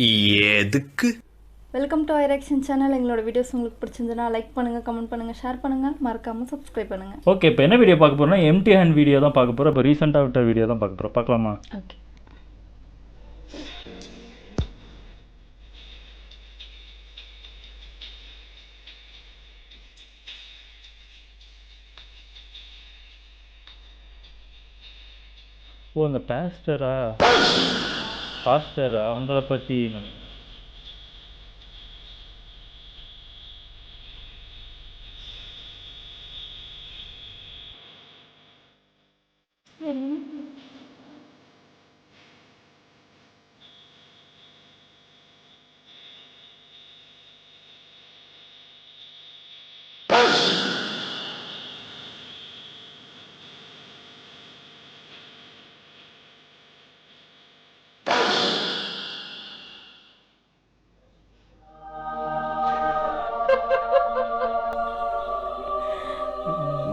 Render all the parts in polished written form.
எதுக்கு? Welcome to ஐரெக்ஷன் channel. எங்களோட வீடியோஸ் உங்களுக்கு பிடிச்சிருந்ததுன்னா லைக் பண்ணுங்கள், கமெண்ட் பண்ணுங்கள், ஷேர் பண்ணுங்கள், மறக்காமல் சப்ஸ்கிரைப் பண்ணுங்கள். ஓகே, இப்போ என்ன வீடியோ பார்க்க போகிறோம்னா எம்டி ஹேண்ட் வீடியோ தான் பார்க்க போகிறோம். இப்போ ரீசெண்டாக விட்ட வீடியோ தான் பார்க்க போகிறோம். பார்க்கலாமா? ஓகே. ஓ, அந்த பாஸ்டரா அவங்கள பற்றி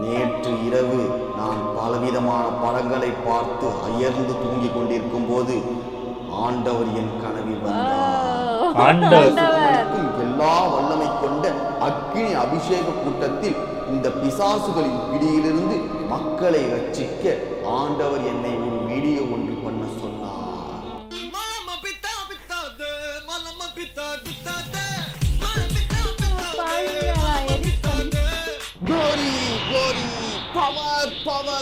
நேற்று இரவு நான் பலவிதமான படங்களை பார்த்து அயர்ந்து தூங்கிக் கொண்டிருக்கும் போது ஆண்டவர் என் கனவில் வந்தார். எல்லா வல்லமை கொண்ட அக்கினி அபிஷேக கூட்டத்தில் இந்த பிசாசுகளின் பிடியிலிருந்து மக்களை ரட்சிக்க ஆண்டவர் என்னை ஒரு வீடியோ ஒன்று பண்ண சொன்னார். Glory, power.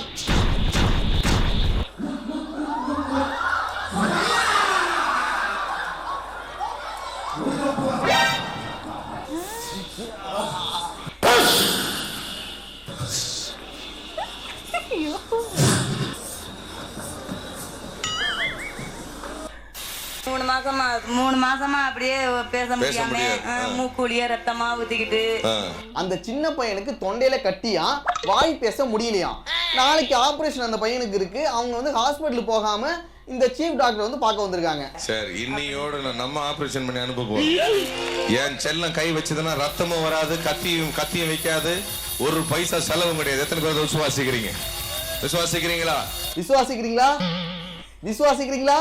மூணு மாசமா அப்படியே பேச முடியாம மூக்குழிய ரத்தமா ஊத்திக்கிட்டு அந்த சின்ன பையனுக்கு தொண்டையில கட்டியா வாய் பேச முடியலையா. நாளைக்கு ஆபரேஷன் அந்த பையனுக்கு இருக்கு. அவங்க வந்து ஹாஸ்பிட்டல் போகாம இந்த சீஃப் டாக்டர் வந்து பார்க்க வந்திருக்காங்க. சரி, இன்னையோட நம்ம ஆபரேஷன் பண்ணி அனுப்ப போறோம். என் செல்லம் கை வச்சதுன்னா ரத்தமும் வராது, கத்தியும் வைக்காது, ஒரு பைசா செலவும் கிடையாது. எத்தனை பேர் விசுவாசிக்கிறீங்களா?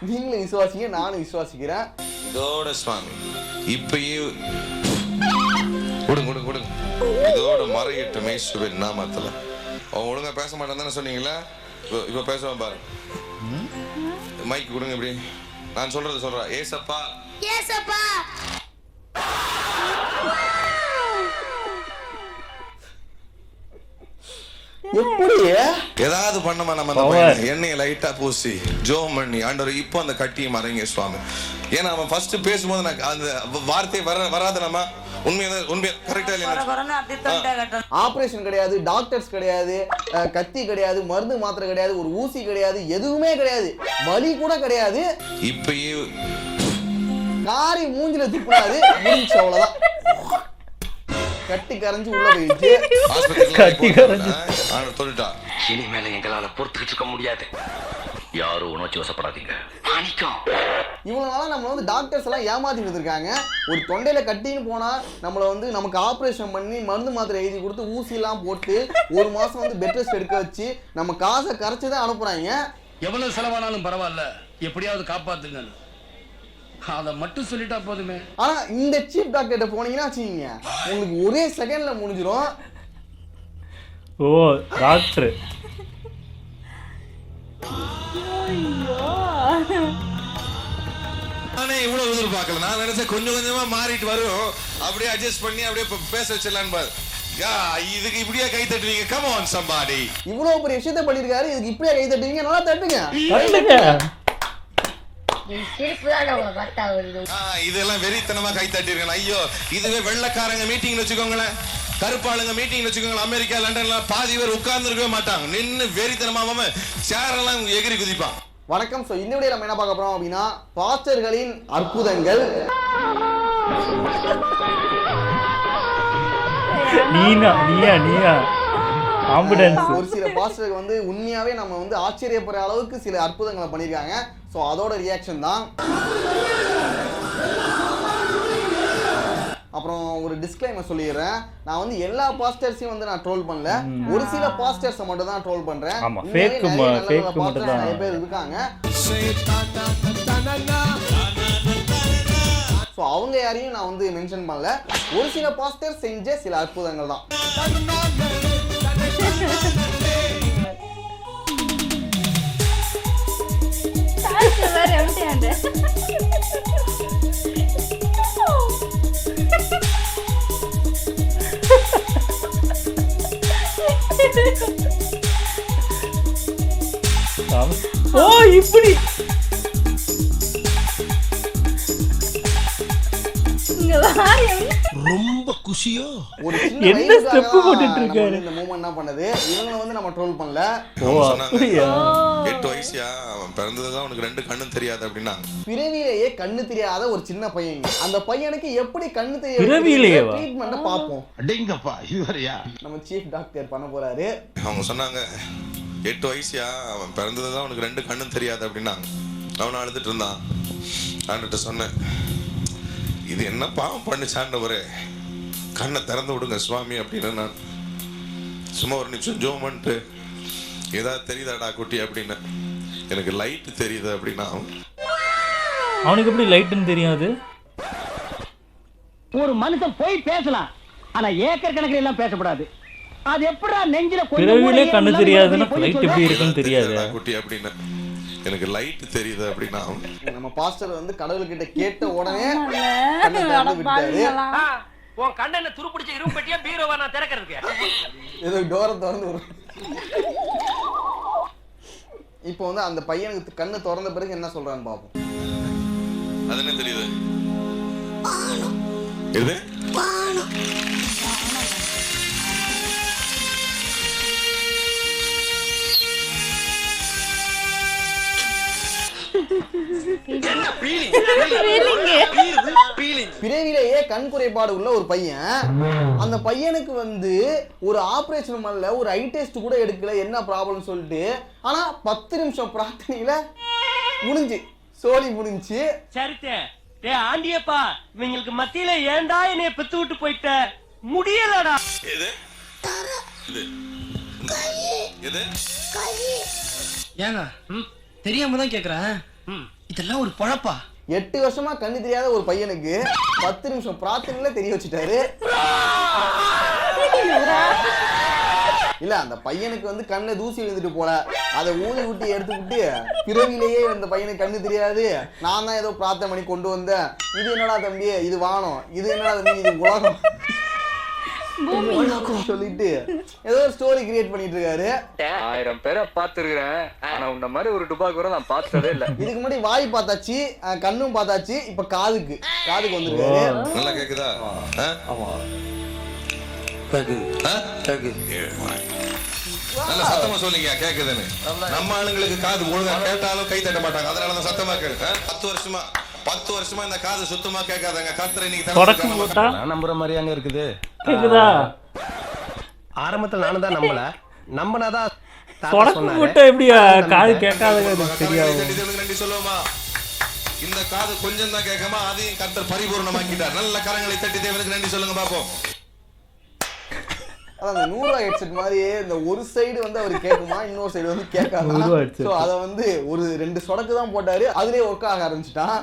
நீங்களும் விசுவாசிங்க, நானும் விசுவாசிக்கிறேன். இதோட சுவாமி இப்பயே கொடுங்க இதோட மறையட்டும் இயேசுவின் நாமத்துல. அவன் ஒழுங்கா பேச மாட்டான் தானே சொன்னீங்களா? இப்ப பேசுவான் பாரு. மைக் கொடுங்க. இப்படி நான் சொல்றேன். ஏசப்பா ஏதாவது பண்ணமா நம்ம எண்ணெயை லைட்டா பூசி ஜோம் பண்ணி ஆண்டவர் இப்போ அந்த கட்டியை மறைங்க சுவாமி. ஏன்னா அவன் ஃபர்ஸ்ட் பேசும்போது நான் அந்த வார்த்தை வராது. நம்ம உண்மையா கரெக்டா இல்லையா? ஆபரேஷன் கிடையாது, டாக்டர்ஸ் கிடையாது, கத்தி கிடையாது, மருந்து மாத்திரை கிடையாது, ஒரு ஊசி கிடையாது, எதுவுமே கிடையாது, வலி கூட கிடையாது. இப்பயே காரி மூஞ்சில துப்புனாது, முடிஞ்சு அவ்வளவுதான். கட்டி கரைஞ்சு உள்ள போயிடுச்சு. இனிமேல எங்களால பொறுத்துக்கிட்டு இருக்க முடியாது. யாரும் உணர்ச்சி வசப்படாதீங்க. இவ்வளவு நாளா நம்ம வந்து டாக்டர்ஸ் எல்லாம் ஏமாத்திட்டு இருக்காங்க. ஒரு தொண்டையில கட்டின்னு போனா நம்மள வந்து நமக்கு ஆபரேஷன் பண்ணி மருந்து மாத்திரை எழுதி கொடுத்து ஊசி எல்லாம் போட்டு ஒரு மாசம் வந்து பெட் ரெஸ்ட் எடுக்க வச்சு நம்ம காசை கரைச்சுதான் அனுப்புறாங்க. எவ்வளவு செலவானாலும் பரவாயில்ல, எப்படியாவது காப்பாத்துங்க, அதை மட்டும் சொல்லிட்டா போதுமே. ஆனா இந்த சீஃப் டாக்டர்கிட்ட போனீங்கன்னா வச்சுக்கீங்க, உங்களுக்கு ஒரே செகண்ட்ல முடிஞ்சிடும். ஓ டாக்டர் நானே இவ்வளவு எதிர்பார்க்கல. நான் நினைச்சேன் கொஞ்சம் கொஞ்சமா மாறிட்டு வரும், அப்படியே அட்ஜஸ்ட் பண்ணி அப்படியே பேச வச்சிடலான்னு பாரு. இதுக்கு இப்படியே கை தட்டுவீங்க? Come on somebody. இவ்வளவு பெரிய விஷயத்தை பண்ணிருக்காரு, இதுக்கு இப்படியே கை தட்டுவீங்க? நல்லா தட்டுங்க. இதெல்லாம் வெறித்தனமா கை தட்டிருக்கேன். ஐயோ, இதுவே வெள்ளக்காரங்க மீட்டிங் வச்சுக்கோங்களேன், கருப்பாளுங்க மீட்டிங் வச்சுக்கோங்களேன், அமெரிக்கா லண்டன்ல பாதி பேர் உட்கார்ந்து இருக்கவே மாட்டாங்க, நின்று வெறித்தனமா சேர் எல்லாம் எகிரி குதிப்பான். வணக்கம். சோ இந்த வீடியோல நம்ம என்ன பார்க்க போறோம் அப்படின்னா, பாஸ்டர்களின் அற்புதங்கள். நீயா ஒரு சில பாஸ்டர்கள் வந்து உண்மையாவே நம்ம வந்து ஆச்சரியப்படுற அளவுக்கு சில அற்புதங்களை பண்ணிருக்காங்க. சோ அதோட ரியாக்ஷன் தான். அப்புறம் ஒரு டிஸ்க்ளைமர் சொல்லிடுறேன், நான் வந்து எல்லா பாஸ்டர்ஸையும் வந்து நான் ட்ரோல் பண்ணல, ஒரு சில பாஸ்டர்ஸை மட்டும் தான் ட்ரோல் பண்றேன். நிறைய பேர் இருக்காங்க. ஸோ அவங்க யாரையும் நான் வந்து மென்ஷன் பண்ணல. ஒரு சில பாஸ்டர் செஞ்ச சில அற்புதங்கள் தான். வேற empty hand. ஓ இப்படி இங்க வாங்க. ரொம்ப குஷியோ. ஒரு சின்ன என்ன வயசுக்காக step தான் போட்டுட்டு நம்ம இருக்காரு. வந்து இந்த மூமெண்ட் என்ன பண்ணது, இவங்களை வந்து நம்ம ட்ரோல் பண்ணல. ஓ அப்படியா? 8 வயசுயா அவன் பிறந்ததுதான் அவனுக்கு 2 கண்ணும் தெரியாது அப்படின்னா. பிறவியிலேயே கண்ணு தெரியாத ஒரு சின்ன பையன். அந்த பையனுக்கு எப்படி கண்ணு தெரியாது பிறவியிலேயேவா? ட்ரீட்மெண்ட்டை பார்ப்போம். அடேங்கப்பா இதுவரையா. நம்ம சீஃப் டாக்டர் பண்ண போறாரு. அவங்க சொன்னாங்க 8 வயசுயா அவன் பிறந்ததுதான் அவனுக்கு 2 கண்ணும் தெரியாது அப்படின்னா. அவனை அழுதுட்டு இருந்தான். ஆண்டுகிட்ட சொன்னேன், இது என்ன பாவம் பண்ணிச்சாண்டவரே, கண்ணை திறந்து விடுங்க சுவாமி அப்படின்னு. நான் சும்மா ஒரு நிமிஷம் ஜோம் பண்ணிட்டு, ஏதாவது தெரியுதாடா குட்டி அப்படின்னு. எனக்கு லைட் தெரியுது அப்படின்னா. அவனுக்கு எப்படி லைட்னு தெரியாது? ஒரு மனுஷன் போய் பேசலாம், ஆனா ஏக்கர் கணக்கில் எல்லாம் பேசக்கூடாது. அது எப்படா நெஞ்சில பிறவிலே கண்ணு தெரியாதுன்னா லைட் எப்படி இருக்குன்னு தெரியாது குட்டி அப்படின்னு. எனக்கு லைட் தெரியுது அப்படின்னா. நம்ம பாஸ்டர் வந்து கடவுள்கிட்ட கேட்ட உடனே கண்ணை திறந்து விட்டாரு. உன் கண்ணனை துருப்பிடிச்ச இரும்பட்டியா பீரோவா நான் திறக்கிறதுக்கு? ஏதோ டோரை திறந்து விடுறேன். இப்போ வந்து அந்த பையனுக்கு கண்ணு திறந்த பிறகு என்ன சொல்றான்னு பார்ப்போம். அது என்ன தெரியுது? இது பிறவிலேயே கண் குறைபாடு உள்ள ஒரு பையன், அந்த பையனுக்கு வந்து ஒரு ஆபரேஷன் பண்ணல, ஒரு ஐ டெஸ்ட் கூட எடுக்கல, என்ன ப்ராப்ளம் சொல்லிட்டு. ஆனா 10 நிமிஷம் பிரார்த்தனையில முடிஞ்சு சோலி முடிஞ்சு. சரித்தே டே ஆண்டியப்பா, இவங்களுக்கு மத்தியில ஏன்டா என்னைய பெத்து விட்டு போயிட்ட, முடியலடா. இது இது இது ஏங்க தெரியாம தான் கேக்குறேன், இதெல்லாம் ஒரு பொழப்பா? 8 வருஷமா கண்ணு தெரியாத ஒரு பையனுக்கு 10 நிமிஷம் பிரார்த்தனையில தெரிய வச்சுட்டாரு. இல்ல அந்த பையனுக்கு வந்து கண்ணுல தூசி விழுந்துட்டு போல, அதை ஊதி விட்டு எடுத்துக்கிட்டு பிறவிலேயே அந்த பையனுக்கு கண்ணு தெரியாது, நான் தான் ஏதோ பிரார்த்தனை பண்ணி கொண்டு வந்தேன், இது என்னடா தம்பி இது வானம், இது என்னடா தம்பி இது உலகம் சொல்லிட்டு ஏதோ ஒரு ஸ்டோரி கிரியேட் பண்ணிட்டு இருக்காரு. 1000 பேரை பார்த்திருக்கிறேன், ஆனா உன்ன மாதிரி ஒரு டுபாக்கு கூட நான் பார்த்ததே இல்ல. இதுக்கு முன்னாடி வாய் பார்த்தாச்சு, கண்ணும் பார்த்தாச்சு, இப்ப காதுக்கு வந்துருக்காரு. நல்லா கேக்குதா? ஆமா கேக்குது கேக்குது. நல்ல சத்தமா சொல்லிங்க கேக்குதுன்னு. நம்ம ஆளுங்களுக்கு காது ஒழுங்கா கேட்டாலும் கை தட்ட மாட்டாங்க, அதனாலதான் சத்தமா கேட்கு. 10 வருஷமா இந்த காது சுத்தமா கேட்காதாங்க. கர்த்தரை இன்னைக்கு நான் நம்புற மாதிரியாங்க இருக்குது. கேக்குதா? ஆரம்பத்துல நானும் தான் நம்பினாதான் தொடக்கு போட்டு எப்படி காது கேட்காத தெரியாது. நன்றி சொல்லுவோமா? இந்த காது கொஞ்சம் தான் கேட்காம அதையும் கர்த்தர் பரிபூர்ணமாக்கிட்டார். நல்ல கரங்களை தட்டி தேவனுக்கு நன்றி சொல்லுங்க பாப்போம். அதான் அந்த 100 ரூபாய் ஹெட்செட் மாதிரியே இந்த ஒரு சைடு வந்து அவர் கேட்குமா, இன்னொரு சைடு வந்து கேட்காதா. ஸோ அதை வந்து ஒரு 2 சொடக்கு தான் போட்டாரு, அதுலேயே ஒர்க் ஆக ஆரம்பிச்சிட்டான்.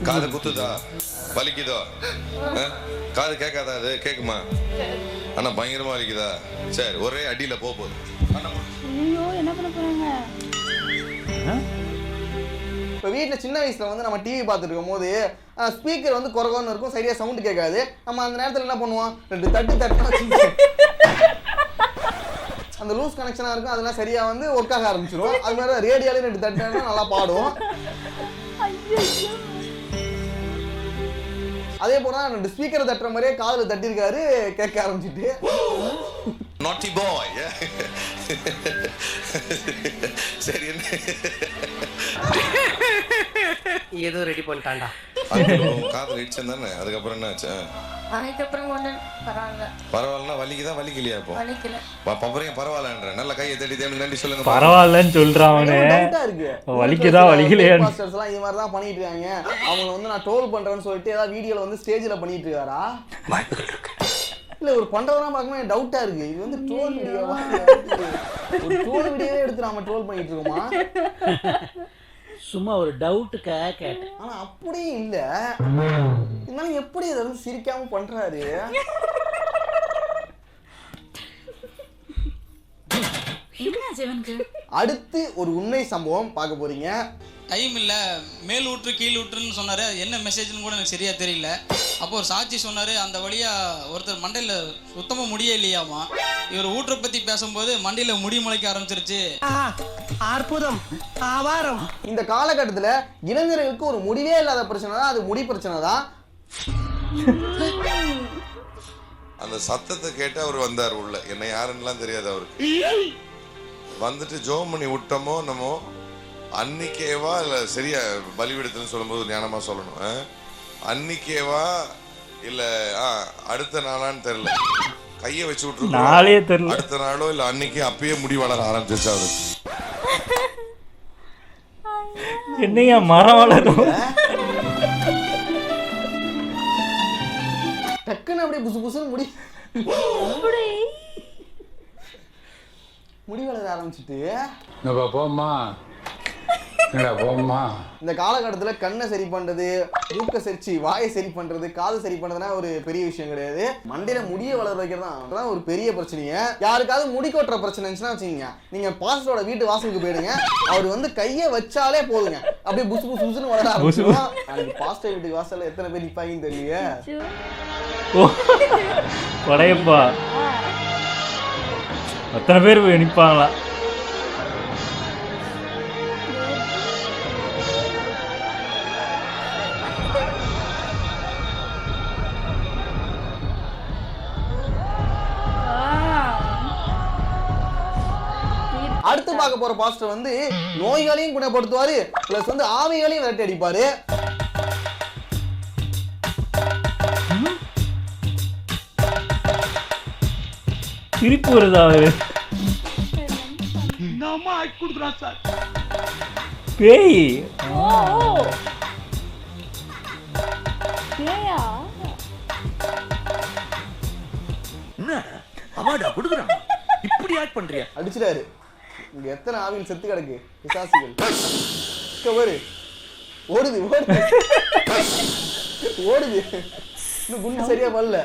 காது குத்துதா, வலிக்குதோ? காது கேட்காதா? அது கேக்குமா? ஆனா பயங்கரமா வலிக்குதா? சரி, ஒரே அடியில போகுது. ஐயோ என்ன பண்ண போறாங்க? இப்போ வீட்டில் சின்ன வயசில் வந்து நம்ம டிவி பார்த்துட்டு இருக்கும் போது ஸ்பீக்கர் வந்து குறைவான்னு இருக்கும், சரியாக சவுண்டு கேட்காது. நம்ம அந்த நேரத்தில் என்ன பண்ணுவோம், 2 தட்டு அந்த லூஸ் கனெக்ஷனாக இருக்கும், அதெல்லாம் சரியாக வந்து ஒர்க் ஆக ஆரம்பிச்சிடும். அது மாதிரி ரேடியோலையும் 2 தட்டுனா நல்லா பாடும். அதே போல 2 ஸ்பீக்கரை தட்டுற மாதிரியே காதில் தட்டியிருக்காரு, கேட்க ஆரம்பிச்சுட்டு. நாட்டி பாய். சரி, ஏதோ ரெடி பண்ணிட்டான்டா. காது இடிச்சேன் தானே, அதுக்கப்புறம் என்ன ஆச்சு? அதுக்கப்புறம் ஒன்றும் பரவாயில்ல. பரவாயில்லனா வலிக்குதா? வலிக்கலையா? இப்போ வலிக்கல. பப்பரையும் பரவாயில்லன்ற நல்ல கையை தட்டி தேவனுக்கு நன்றி சொல்லுங்க. பரவாயில்லன்னு சொல்றான் அவனே. வலிக்குதா வலிக்கலையா? பாஸ்டர்ஸ்லாம் இது மாதிரி தான் பண்ணிட்டு இருக்காங்க. அவங்க வந்து நான் ட்ரோல் பண்றேன்னு சொல்லிட்டு ஏதாவது வீடியோல வந்து ஸ்டேஜ்ல பண்ணிட்டு இருக்காரா? வாய்ப்புகள் இருக்கு. இல்ல ஒரு பண்றதெல்லாம் பார்க்கும்போது டவுட்டா இருக்கு. இது வந்து ட்ரோல் வீடியோவா? ஒரு ட்ரோல் வீடியோவே எடுத்து நாம ட்ரோல் பண்ணிட்டு இருக்கோமா? சும்மா ஒரு டவுட்டுக்காக கேட்டேன். ஆனா அப்படியும் இல்ல. இருந்தாலும் எப்படி இதை வந்து சிரிக்காம பண்றாரு? அடுத்து ஒரு உண்மை சம்பவம் பார்க்க போறீங்க. டைம் இல்லை, மேல் ஊற்று கீழ் ஊற்றுன்னு சொன்னார். என்ன மெசேஜ்னு கூட எனக்கு சரியாக தெரியல. அப்போ ஒரு சாட்சி சொன்னார், அந்த வழியாக ஒருத்தர் மண்டையில் சுத்தமாக முடியே இல்லையாமா. இவர் ஊற்றை பற்றி பேசும்போது மண்டையில் முடி முளைக்க ஆரம்பிச்சிருச்சு. அற்புதம், ஆவாரம். இந்த காலகட்டத்தில் இளைஞர்களுக்கு ஒரு முடிவே இல்லாத பிரச்சனை தான் அது முடி பிரச்சனை தான். அந்த சத்தத்தை கேட்டு அவர் வந்தார் உள்ள. என்ன யாருன்னுலாம் தெரியாது அவருக்கு. வந்துட்டு ஜோம் பண்ணி விட்டோமோ நம்ம அன்னிக்கேவா இல்லை சரியா பலிவிடத்துன்னு சொல்லும்போது ஞானமா சொல்லணும். அன்னிக்கேவா இல்லை அடுத்த நாளான்னு தெரியல. கையை வச்சு விட்டுருக்கோம். அடுத்த நாளோ இல்லை அன்னைக்கு அப்பயே முடி வளர ஆரம்பிச்சிருச்சு அவருக்கு. என்னையா மரம் வளரும்? டக்குன்னு அப்படியே புசு புசுன்னு முடி வளர ஆரம்பிச்சுட்டு இந்த காலகட்டத்தில் கண்ணை சரி பண்றது, மூக்கை சரிச்சு வாயை சரி பண்றது, காது சரி பண்றதுனா ஒரு பெரிய விஷயம் கிடையாது. மண்டையில முடிய வளர வைக்கிறது தான் ஒரு பெரிய பிரச்சனையே. யாருக்காவது முடி கொட்டுற பிரச்சனை இருந்துச்சுன்னா வச்சுக்கீங்க, நீங்க பாஸ்டரோட வீட்டு வாசலுக்கு போயிடுங்க. அவர் வந்து கையை வச்சாலே போதுங்க, அப்படியே புசு புசு புசுன்னு வளர ஆரம்பிச்சிடும். எனக்கு பாஸ்டர் வீட்டுக்கு வாசல்ல எத்தனை பேர் நிப்பாங்கன்னு தெரியலையே. கொடையப்பா அத்தனை பேர் போய் நிற்பாங்களா? அடுத்து பார்க்க போற பாஸ்டர் வந்து நோய்களையும் குணப்படுத்துவாரு, பிளஸ் வந்து ஆவிகளையும் விரட்டி அடிப்பாரு. சிரிப்பு வருதா அவரு? பேய் இப்படி ஆட் பண்றியா? அடிச்சிட்டாரு. இங்க எத்தனை ஆவிகள் செத்து கிடக்கு பிசாசுகள். ஓடுது ஓடுது ஓடுது. இன்னும் குண்டு சரியா வரல.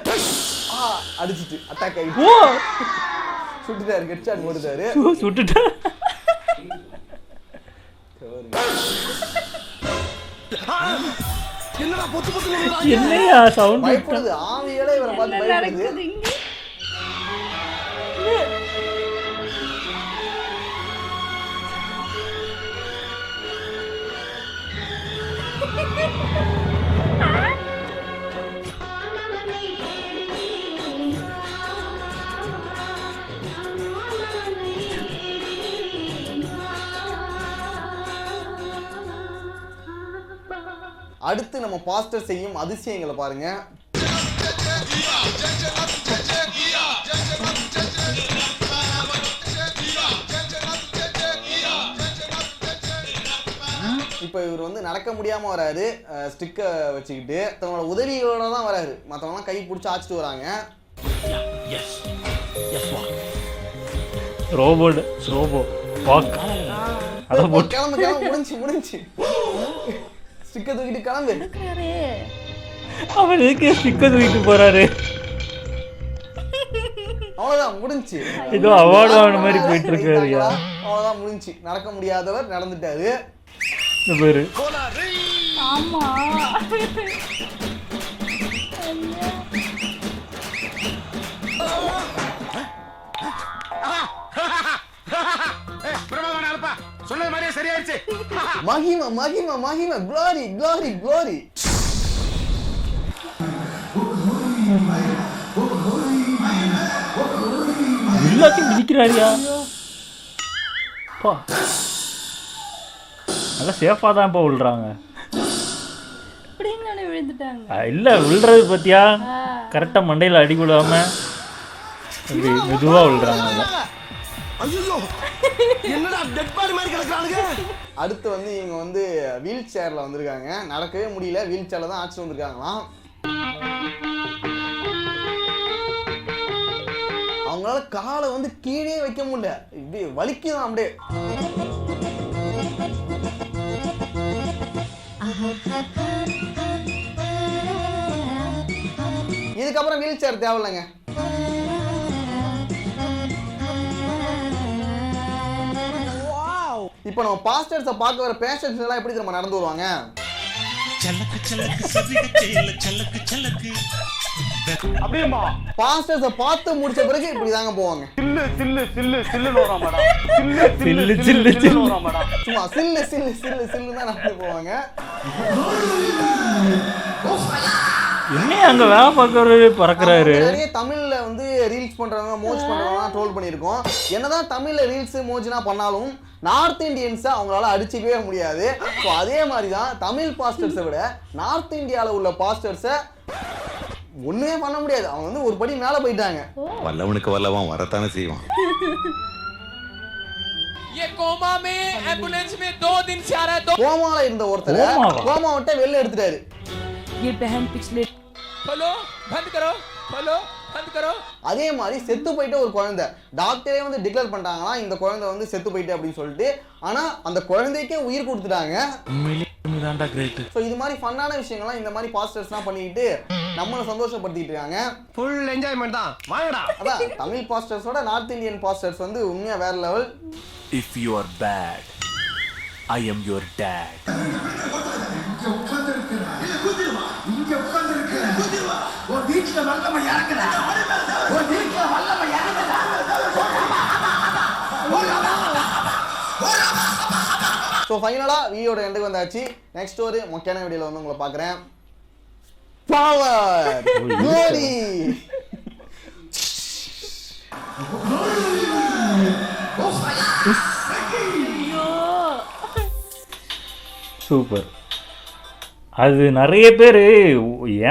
அடிச்சிட்டு அட்டாக் ஆயிட்டு சுட்டுட்டாரு. ஹெட்ஷாட் போட்டுட்டாரு. சுட்டுட்டா. என்னையா சவுண்ட்? பயப்படுது. ஆவிகளே இவரை பார்த்து பயப்படுது. அடுத்து நம்ம பாஸ்டர் செய்யும் அதிசயங்களை பாருங்க. இப்போ இவர் வந்து நடக்க முடியாம வராரு, ஸ்டிக்கை வச்சுக்கிட்டு தன்னோட உதவிகளோட தான் வராரு. மற்றவங்களாம் கை பிடிச்சி ஆச்சிட்டு வராங்க. Robo walk. அத போட்டு கிளம்பு கிளம்பு, முடிஞ்சு ஸ்டிக்கை தூக்கிட்டு கிளம்பு. அவர் எதுக்கு ஸ்டிக்கை தூக்கிட்டு போறாரு? அவ்வளவுதான் முடிஞ்சு. ஏதோ அவார்டு வாங்கின மாதிரி போயிட்டு இருக்காரு. அவ்வளவுதான் முடிஞ்சு. நடக்க முடியாதவர் நடந்துட்டாரு. பேரு ஆமா. சொன்னது மாதிரியே சரியாயிருச்சு. மகிமை மகிமை மகிமை, glory glory glory. எல்லாத்தையும் மிதிக்கிறாரியா? நல்லா சேஃபா தான் இப்போ விழுறாங்க. இல்ல விழுறது பத்தியா கரெக்டா மண்டையில அடி விடாம மெதுவா விழுறாங்க. அடுத்து வந்து இவங்க வந்து வீல் சேர்ல வந்திருக்காங்க. நடக்கவே முடியல, வீல் சேர்ல தான் ஆச்சு வந்திருக்காங்களாம். அவங்களால காலை வந்து கீழே வைக்க முடியல, இப்படி வலிக்குதான் அப்படியே. இதுக்கப்புறம் வீல் சேர் தேவையில்லைங்க. இப்போ நம்ம பாஸ்டர்ஸை பார்க்க வர பேஷண்ட்ஸ் எல்லாம் எப்படி நம்ம நடந்து வருவாங்க? அப்படியேமா பாஸ்டர்ஸை பார்த்து முடிச்ச பிறகு இப்படி தாங்க போவாங்க. சில்லு சில்லு சில்லு சில்லுன்னு வரும் மேடம். சில்லு சில்லு சில்லு வரும் மேடம். சும்மா சில்லு சில்லு சில்லு சில்லு தான் நடந்து போவாங்க. என்ன அங்க வேலை பார்க்கறவரு பறக்குறாரு. நிறைய தமிழ்ல வந்து ரீல்ஸ் பண்றவங்க மோஜ் பண்றவங்க ட்ரோல் பண்ணியிருக்கோம். என்னதான் தமிழ்ல ரீல்ஸ் மோஜ்னா பண்ணாலும் நார்த் இந்தியன்ஸை அவங்களால அடிச்சுக்கவே முடியாது. ஸோ அதே மாதிரி தான் தமிழ் பாஸ்டர்ஸை விட நார்த் இந்தியாவில் உள்ள பாஸ்டர்ஸை ஒண்ணுமே பண்ண முடியாது. அவங்க வந்து ஒரு படி மேல போயிட்டாங்க. வல்லவனுக்கு வல்லவன் வரத்தானே செய்வான். கோமால இருந்த ஒருத்தர் கோமா விட்ட வெளில எடுத்துட்டாரு. அதே மாதிரி செத்து போயிட்ட ஒரு குழந்தை டாக்டரே வந்து டிக்ளேர் பண்ணிட்டாங்கன்னா இந்த குழந்தை வந்து செத்து போயிட்டு அப்படின்னு சொல்லிட்டு. ஆனா அந்த குழந்தைக்கே உயிர் கொடுத்துட்டாங்க. ஸோ இது மாதிரி ஃபன்னான விஷயங்கள்லாம் இந்த மாதிரி பாஸ்டர்ஸ்லாம் பண்ணிக்கிட்டு நம்மளை சந்தோஷப்படுத்திட்டு இருக்காங்க. ஃபுல் என்ஜாய்மெண்ட் தான். வாங்கடா. அதான் தமிழ் பாஸ்டர்ஸோட நார்த் இந்தியன் பாஸ்டர்ஸ் வந்து உண்மையா வேற level. If you are bad, I am your dad. So ஃபைனலாக வீடியோட எண்டுக்கு வந்தாச்சு. நெக்ஸ்ட் ஒரு முக்கியமான வீடியோவில் வந்து உங்களை பார்க்குறேன். Power glory. சூப்பர். அது நிறைய பேர்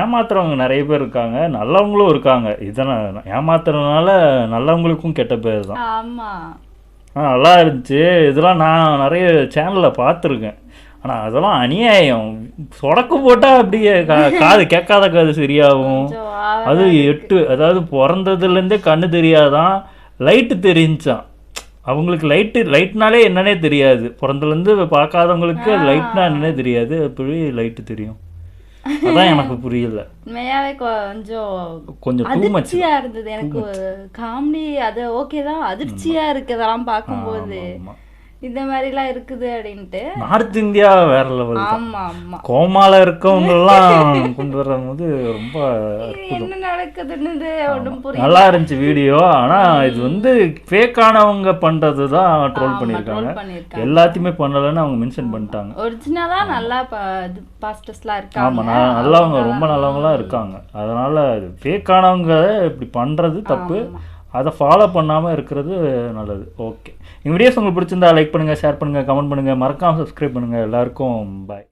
ஏமாத்துறவங்க நிறைய பேர் இருக்காங்க, நல்லவங்களும் இருக்காங்க. இதனால் ஏமாத்துறதுனால நல்லவங்களுக்கும் கெட்ட பேர் தான். ஆமாம், நல்லா இருந்துச்சு. இதெல்லாம் நான் நிறைய சேனலில் பார்த்துருக்கேன். ஆனால் அதெல்லாம் அநியாயம். சொடக்கு போட்டால் அப்படியே காது கேட்காத காது சரியாகும். அது 8 அதாவது பிறந்ததுலேருந்தே கண்ணு தெரியாதான், லைட்டு தெரிஞ்சான். அவங்களுக்கு லைட்னாலே என்னன்னே தெரியாது. பிறந்ததுலேருந்து பார்க்காதவங்களுக்கு லைட்னா என்னன்னே தெரியாது. அப்படி லைட்டு தெரியும். அதான் எனக்கு புரியல. உண்மையாவே கொஞ்சம் அதிர்ச்சியா இருந்தது எனக்கு. காமெடி அது ஓகே தான், அதிர்ச்சியா இருக்கு அதெல்லாம் பார்க்கும்போது. இந்த மாதிரிலாம் இருக்குது அப்படின்ட்டு. நார்த் இந்தியா வேற லெவல். ஆமா ஆமா, கோமால இருக்கவங்க எல்லாம் கொண்டு வரும்போது ரொம்ப என்ன நடக்குதுன்னு ஒன்றும் புரியல. நல்லா இருந்துச்சு வீடியோ. ஆனா இது வந்து ஃபேக்கானவங்க பண்றது தான் ட்ரோல் பண்ணியிருக்காங்க. எல்லாத்தையுமே பண்ணலன்னு அவங்க மென்ஷன் பண்ணிட்டாங்க. ஒரிஜினலா நல்லா பாஸ்டர்ஸ்லாம் இருக்காங்க. ஆமா, நல்லவங்க, ரொம்ப நல்லவங்களாம் இருக்காங்க. அதனால ஃபேக்கானவங்க இப்படி பண்றது தப்பு. அதை ஃபாலோ பண்ணாமல் இருக்கிறது நல்லது. ஓகே, இந்த வீடியோஸ் உங்களுக்கு பிடிச்சிருந்தா லைக் பண்ணுங்கள், ஷேர் பண்ணுங்கள், கமெண்ட் பண்ணுங்கள், மறக்காமல் சப்ஸ்கிரைப் பண்ணுங்கள். எல்லாருக்கும் பாய்.